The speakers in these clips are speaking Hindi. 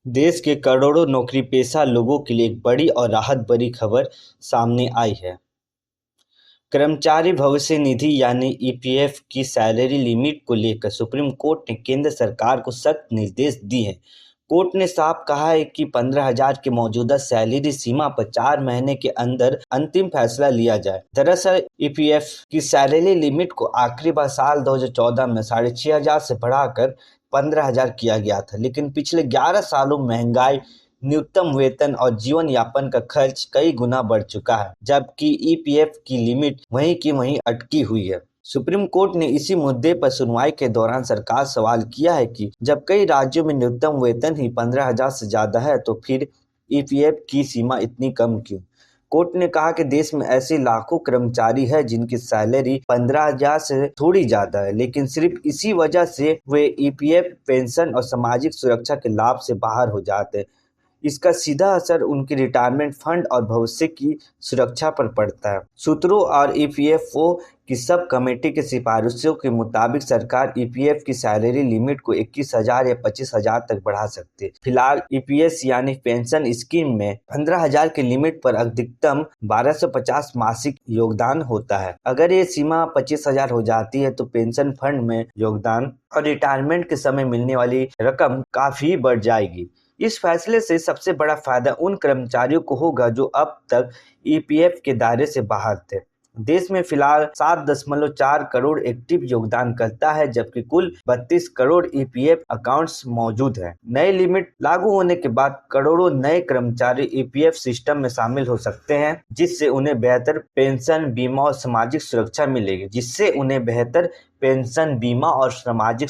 देश के करोड़ों नौकरीपेशा लोगों के लिए एक बड़ी और राहत भरी खबर सामने आई है। कर्मचारी भविष्य निधि यानी ईपीएफ की सैलरी लिमिट को लेकर सुप्रीम कोर्ट ने केंद्र सरकार को सख्त निर्देश दिए हैं। कोर्ट ने साफ कहा है कि 15,000 की मौजूदा सैलरी सीमा पर 4 महीने के अंदर अंतिम फैसला लिया जाए। दरअसल ईपीएफ की सैलरी लिमिट को आखिरी बार साल 2014 में 6,500 से बढ़ाकर 15,000 किया गया था, लेकिन पिछले 11 सालों में महंगाई, न्यूनतम वेतन और जीवन यापन का खर्च कई गुना बढ़ चुका है, जबकि ईपीएफ की लिमिट वहीं की वहीं अटकी हुई है। सुप्रीम कोर्ट ने इसी मुद्दे पर सुनवाई के दौरान सरकार से सवाल किया है कि जब कई राज्यों में न्यूनतम वेतन ही 15,000 से ज्यादा है, तो फिर ईपीएफ की सीमा इतनी कम क्यों? कोर्ट ने कहा कि देश में ऐसे लाखों कर्मचारी हैं जिनकी सैलरी 15,000 से थोड़ी ज्यादा है, लेकिन सिर्फ इसी वजह से वे ईपीएफ, पेंशन और सामाजिक सुरक्षा के लाभ से बाहर हो जाते हैं। इसका सीधा असर उनके रिटायरमेंट फंड और भविष्य की सुरक्षा पर पड़ता है। सूत्रों और ईपीएफओ की सब कमेटी की सिफारिशों के मुताबिक सरकार ईपीएफ की सैलरी लिमिट को 21,000 या 25,000 तक बढ़ा सकती है। फिलहाल ईपीएस यानी पेंशन स्कीम में 15,000 की लिमिट पर अधिकतम 1,250 मासिक योगदान होता है। अगर ये सीमा 25,000 हो जाती है तो पेंशन फंड में योगदान और रिटायरमेंट के समय मिलने वाली रकम काफी बढ़ जाएगी। इस फैसले से सबसे बड़ा फायदा उन कर्मचारियों को होगा जो अब तक ईपीएफ के दायरे से बाहर थे। देश में फिलहाल 7.4 करोड़ एक्टिव योगदानकर्ता है, जबकि कुल 32 करोड़ ईपीएफ अकाउंट्स मौजूद हैं। नई लिमिट लागू होने के बाद करोड़ों नए कर्मचारी ईपीएफ सिस्टम में शामिल हो सकते हैं, जिससे उन्हें बेहतर पेंशन, बीमा और सामाजिक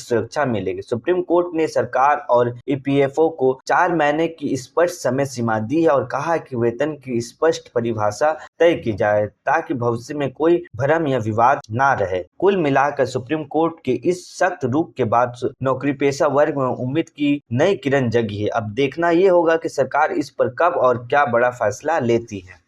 सुरक्षा मिलेगी। सुप्रीम कोर्ट ने सरकार और ईपीएफओ को 4 महीने की स्पष्ट समय सीमा दी है और कहा है कि वेतन की स्पष्ट परिभाषा तय की जाए ताकि भविष्य में कोई भ्रम या विवाद ना रहे। कुल मिलाकर सुप्रीम कोर्ट के इस सख्त रुख के बाद नौकरीपेशा वर्ग में उम्मीद की नई किरण जगी है। अब देखना ये होगा कि सरकार इस पर कब और क्या बड़ा फैसला लेती है।